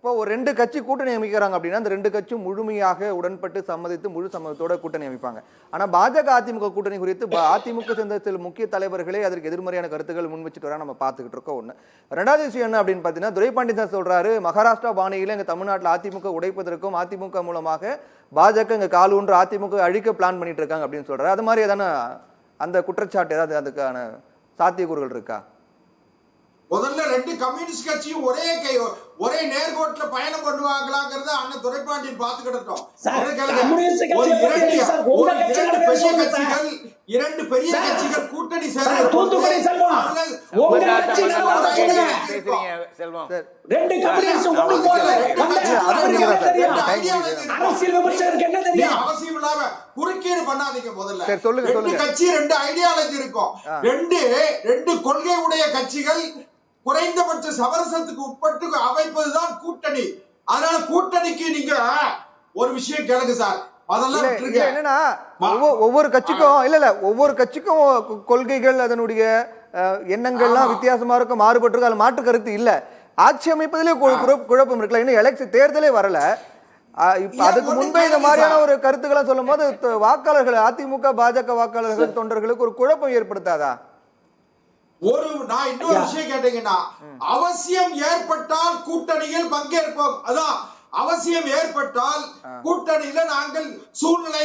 இப்போ ஒரு 2 கட்சி கூட்டணி அமைக்கிறாங்க அப்படின்னா அந்த 2 கட்சியும் முழுமையாக உடன்பட்டு சம்மதித்து முழு சம்மதத்தோட கூட்டணி அமைப்பாங்க. ஆனா பாஜக அதிமுக கூட்டணி குறித்து அதிமுக சேர்ந்த சில முக்கிய தலைவர்களே அதற்கு எதிர்மறையான கருத்துக்கள் முன் வச்சுட்டு வர நம்ம பார்த்துக்கிட்டு இருக்கோம். ஒண்ணு. ரெண்டாவது விஷயம் என்ன அப்படின்னு பார்த்தீங்கன்னா, துரைபாண்டியன் சார் சொல்றாரு, மகாராஷ்டிரா பாணியில எங்க தமிழ்நாட்டில் அதிமுக உடைப்பதற்கும் அதிமுக மூலமாக பாஜக இங்க கால் ஊன்று அதிமுக அழிக்க பிளான் பண்ணிட்டு இருக்காங்க அப்படின்னு சொல்றாரு. அது மாதிரி ஏதான அந்த குற்றச்சாட்டு ஏதாவது அதுக்கான சாத்தியக்கூறுகள் இருக்கா? முதல்ல 2 கம்யூனிஸ்ட் கட்சியும் ஒரே நேர்கோட்டுல பயணம் பண்ணுவாங்களாங்கிறத அண்ணன் துரைபாண்டியன் பாத்துக்கிட்டோம். இரண்டு பெரிய கட்சிகள் கூட்டணி அவசியம் இல்லாம குறுக்கீடு பண்ணாதீங்க. முதல்ல 2 கட்சி 2 ஐடியாலஜி இருக்கும். 2 கொள்கை உடைய கட்சிகள் குறைந்தபட்ச சமரசத்துக்கு உட்பட்டு அமைப்பதுதான் கூட்டணி. அதனால கூட்டணிக்கு நீங்க ஒரு விஷயம் கேளுங்க சார். என்னன்னா ஒவ்வொரு கட்சிக்கும் ஒவ்வொரு கட்சிக்கும் கொள்கைகள் அதனுடைய எண்ணங்கள்லாம் வித்தியாசமா இருக்கும், மாறுபட்டு இருக்கு. அதுல மாற்று கருத்து இல்ல. ஆட்சி அமைப்பதிலே குழப்பம் இருக்குல்ல. இன்னும் எலெக்ஷன் தேர்தலே வரல. அதுக்கு முன்பே இந்த மாதிரியான ஒரு கருத்துக்களை சொல்லும் போது வாக்காளர்கள், அதிமுக பாஜக வாக்காளர்கள் தொண்டர்களுக்கு ஒரு குழப்பம் ஏற்படுத்தாதா? நான் இன்னொரு விஷயம் கேட்டீங்கன்னா, அவசியம் ஏற்பட்டால் கூட்டணியில் பங்கேற்போம். அதான் அவசியம் ஏற்பட்டால் கூட்டணியில நாங்கள் சூழ்நிலை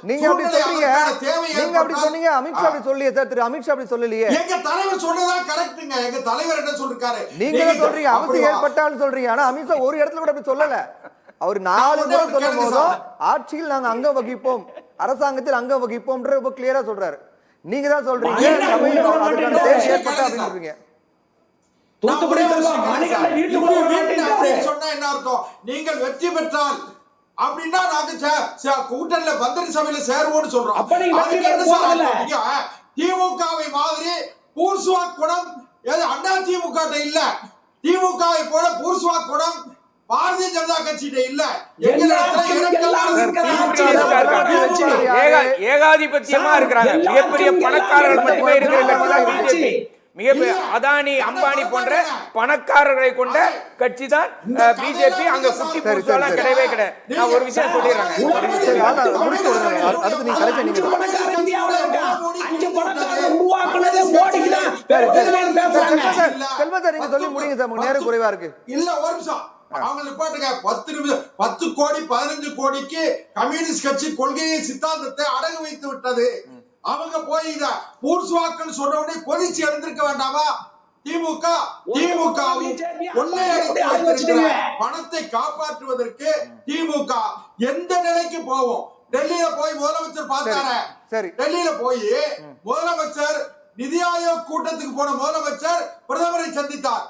நீங்க அப்படி சொன்னீங்க. அமித்ஷா அப்படி சொல்லியே சார். திரு அமித்ஷா அப்படி சொல்லலையே. எங்க தலைவர் சொன்னதா கரெக்ட்டுங்க. எங்க தலைவர் என்ன சொல்றாரு? நீங்க சொல்றீங்க அவசியம் ஏற்பட்டால் சொல்றீங்க. ஆனா அமித்ஷா ஒரு இடத்துல கூட அப்படி சொல்லல. அவர் 4 முறை சொல்லும் போதும் ஆட்சியில் நாங்க அங்கம் வகிப்போம், அரசாங்கத்தில் அங்கம் வகிப்போம் ரொம்ப கிளியரா சொல்றாரு. நீங்க தான் சொல்றீங்க அதுக்கான தேவை ஏற்பட்டா அப்படின்னு சொல்றீங்க. சொன்னா என்ன அர்த்தம்? நீங்கள் வெற்றி பெற்றால் அப்படின்னா நாங்க கூட்டணியில மந்திரி சபையில சேருவோம்னு சொல்றோம். திமுகவை மாதிரி பூர்சுவா குணம் அண்ணா திமுக இல்ல. திமுகவை போல பூர்சுவா குணம் பாரதிய ஜனதா கட்சியிட்ட இல்ல. ஏகாதிபத்தியமா இருக்கிறாங்க. மிகப்பெரிய பணக்காரர்கள் மட்டுமே இருக்கிற மிகப்பெரிய அதானி அம்பானி போன்ற பணக்காரர்களை கொண்ட கட்சி தான் பிஜேபி. அங்க குட்டி பூசெல்லாம் கிடையவே கிடையாது. நான் ஒரு விஷயம் சொல்லிடுறேன். சொல்லி முடியுங்க சார், நேரம் குறைவா இருக்கு. இல்ல ஒரு நிமிஷம் அவங்க நிப்பாட்டுங்க. 10 நிமிஷம் 10 கோடி 15 கோடிக்கு கம்யூனிஸ்ட் கட்சி கொள்கையை சித்தாந்தத்தை அடகு வைத்து விட்டது. அவங்க போய் இத பூர்சுவாக்கள் சொன்ன உடனே கொதிச்சு எழுந்திருக்க வேண்டாமா? திமுக பணத்தை காப்பாற்றுவதற்கு திமுக எந்த நிலைக்கு போவோம்? டெல்லியில போய் முதலமைச்சர் பார்த்தாரு. டெல்லியில போய் முதலமைச்சர் நிதி ஆயோக் கூட்டத்துக்கு போன முதலமைச்சர் பிரதமரை சந்தித்தார்.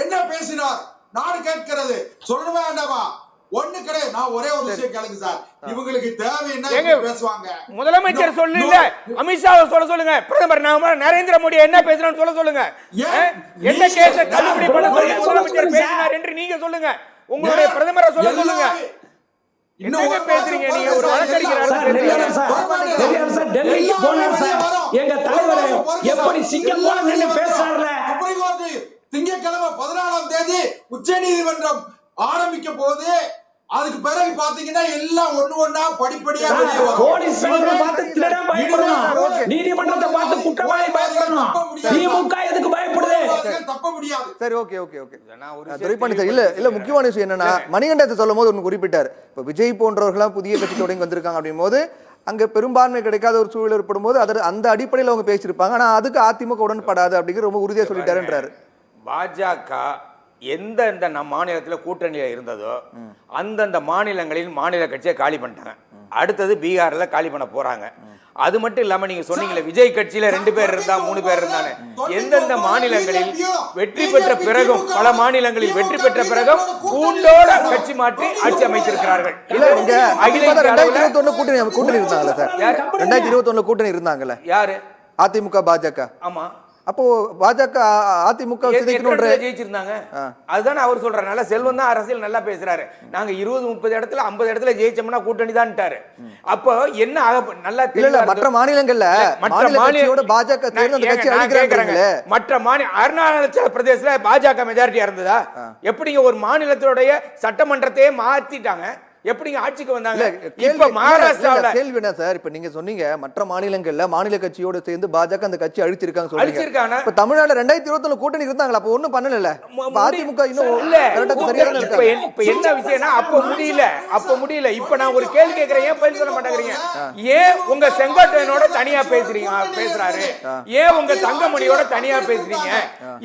என்ன பேசினார்? நாடு கேட்கிறது. சொல்லவே வேண்டாமா? ஒண்ணு கிடையாது. நான் ஒரே ஒரு விஷயம் கேளுங்க சார். இவங்களுக்கு தேவை என்ன பேசுவாங்க? முதலமைச்சர் சொல்லுங்க, அமித்ஷா சொல்லுங்க, பிரதமர் நரேந்திர மோடி என்ன பேசுறான்னு சொல்லுங்க. என்ன கேஸ தள்ளுபடி பண்ண சொல்லி முதலமைச்சர் பேசினார் என்று நீங்க சொல்லுங்க. உங்களுடைய பிரதமரை சொல்லுங்க. என்னங்க பேசுறீங்க நீங்க? ஒரு வழக்கறிஞர் டெல்லிக்கு போனார் சார். எங்க தலைவர் எப்படி சிங்கப்பூர்ல நின்னு பேசுறாருல. திங்கட்கிழமை 14ஆம் தேதி உச்ச நீதிமன்றம் ஆரம்பிக்க போது அதுக்கு பிறகு பாத்தீங்கன்னா எல்லாம் ஒண்ணா படிப்படியா நீதிமன்றத்தை பார்த்து குற்றவாளி பயப்படணும். திமுக எதுக்கு பயப்படுது? தப்ப முடியாது. சரி, ஓகே. துரைபாண்டி இல்ல முக்கியமான விஷயம் என்னன்னா, மணிகண்டத்தை சொல்லும் போது ஒன்னு குறிப்பிட்டார். இப்ப விஜய் போன்றவர்கள் புதிய கட்சி தொடங்கி வந்திருக்காங்க அப்படின் போது அங்க பெரும்பான்மை கிடைக்காத ஒரு சூழல் ஏற்படும் போது அந்த அடிப்படையில் அவங்க பேசியிருப்பாங்க. ஆனா அதுக்கு அதிமுக உடன்படாது அப்படிங்கிற ரொம்ப உறுதியா சொல்லிட்டாருன்றாரு. பாஜக எந்தெந்த மாநிலத்தில் கூட்டணியில் இருந்ததோ அந்தந்த மாநிலங்களில் மாநில கட்சியை காலி பண்ணிட்டாங்க. அடுத்தது பீகார்ல காலி பண்ண போறாங்க. அது மட்டும் இல்லாம நீங்க சொன்னீங்களே விஜய் கட்சியில 2 பேர் இருந்தா 3 பேர் இருந்தாங்க. எந்தெந்த மாநிலங்களில் வெற்றி பெற்ற பிறகும் பல மாநிலங்களில் வெற்றி பெற்ற பிறகும் கூண்டோட கட்சி மாற்றி ஆட்சி அமைத்திருக்கிறார்கள். 2021 கூட்டணி இருந்தாங்கல்ல சார்? 2021 கூட்டணி இருந்தாங்கல்ல? யாரு? அதிமுக பாஜக. ஆமா. அப்போ பாஜக அதிமுக சிதைக்கணும்ன்ற ஜெயிச்சிருந்தாங்க அதுதானே அவர் சொல்றாரு. நல்ல செல்வம் தான் அரசியல் நல்லா பேசுறாரு. நாங்க 20-30 இடத்துல 50 இடத்துல ஜெயிச்சோம்னா கூட்டணி தான்ட்டாரு. அப்போ என்ன நல்லா இல்ல மற்ற மாநிலங்கள்ல மாநிலங்களோட பாஜக தேர்ந்து கட்சி அழிக்கிறாங்க. மற்ற அருணாச்சல பிரதேசல பாஜக மெஜாரிட்டியா இருந்ததா? எப்படிங்க ஒரு மாநிலத்தோடைய சட்டமன்றத்தையே மாத்திட்டாங்க? எப்படிங்க ஆட்சிக்கு வந்தாங்க? இப்ப மகாராஷ்டிராவுல கேள்வி என்ன சார், இப்ப நீங்க சொன்னீங்க மற்ற மாநிலங்கள்ல மாநில கட்சியோட சேர்ந்து பாஜக அந்த கட்சி அழிச்சிருக்காங்க சொல்றீங்க. இப்ப தமிழ்நாடு 2021 கூட்டணி இருந்தாங்களா? அப்ப ஒண்ணும் பண்ணல. அதிமுக இன்னும் இல்ல. சரியா தான் இருக்காங்க. இப்ப என்ன விஷயம்னா அப்ப முடியல. இப்ப நான் ஒரு கேள்வி கேக்குறேன், ஏன் பதில் சொல்ல மாட்டேங்கிறீங்க? ஏன் உங்க செங்கோட்டையனோட தனியா பேசுறாரு? ஏன் உங்க தங்கமணியோட தனியா பேசுறீங்க?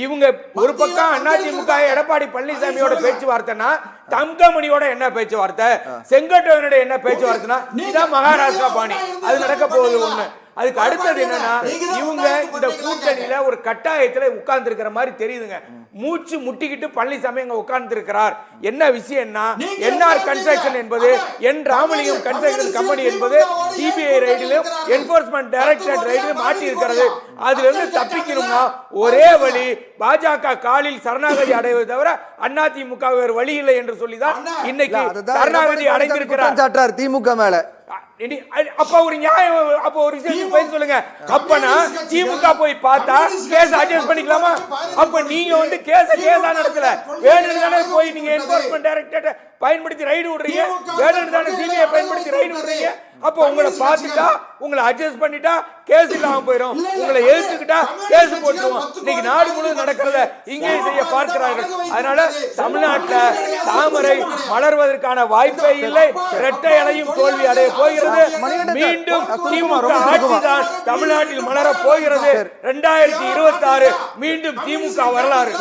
இவங்க ஒரு பக்கம் அதிமுக எடப்பாடி பழனிசாமியோட பேச்சுவார்த்தைனா தங்கமணியோட என்ன பேச்சுவார்த்தை, செங்கோட்டையனோட என்ன பேச்சுவார்த்தைனா இதான் மகாராஷ்டிரா பாணி. அது நடக்க போகுது ஒண்ணு. அதுக்கு அடுத்தது என்னன்னா இவங்க இந்த கூட்டணியில ஒரு கட்டாயத்துல உட்கார்ந்து இருக்கிற மாதிரி தெரியுதுங்க. மூச்சு முட்டிக்கிட்டு பழனிசாமி அங்க உட்கார்ந்து இருக்கிறார். என்ன விஷயம்னா என்ஆர் கன்ஸ்ட்ரக்ஷன் என்பது ராமலிங்கம் கன்ஸ்ட்ரக்ஷன் கம்பெனி என்பது சிபிஐ ரைடிலும் என்போர்ஸ்மெண்ட் டைரக்டரேட் ரைடிலும் மாட்டி இருக்கிறது. அதுல இருந்து தப்பிக்கணும்னா ஒரே வழி பாஜக காலில் சரணாகதி அடைவது தவிர அதிமுக வேறு வழி இல்லை என்று சொல்லிதான் இன்னைக்கு சரணாகதி அடைந்திருக்கிறார் திமுக மேல. அப்ப ஒரு நியாயம், அப்ப ஒரு விஷயத்துக்கு போய் சொல்லுங்க. அப்பனா திமுக போய் பார்த்தா கேஸ் அட்ஜஸ்ட் பண்ணிக்கலாமா? அப்ப நீங்க கேஸா நடத்தல, வேணும்னு தானே போய் நீங்க என்போர்ஸ்மெண்ட் டைரக்டரேட் பயன்படுத்தி ரைடு விடுறீங்க, வேணும்னு தானே சிபிஐ பயன்படுத்தி ரைடு விடுறீங்க. அப்ப உங்களை பார்த்துட்டா உங்களை அட்ஜஸ்ட் பண்ணிட்டா கேஸ் இல்லாம போயிடும், உங்களை எழுத்துக்கிட்டா கேஸ் போட்டுருவோம். இன்னைக்கு நாடு முழுவதும் நடக்கிறத இங்கேயும் செய்ய பார்க்கிறார்கள். அதனால தமிழ்நாட்டுல தாமரை மலர்வதற்கான வாய்ப்பே இல்லை. இரட்டை இலையும் தோல்வி அடைய போகிறது. மீண்டும் திமுக ஆட்சி தான் தமிழ்நாட்டில் மலர போகிறது. 2026 மீண்டும் திமுக வரலாறு.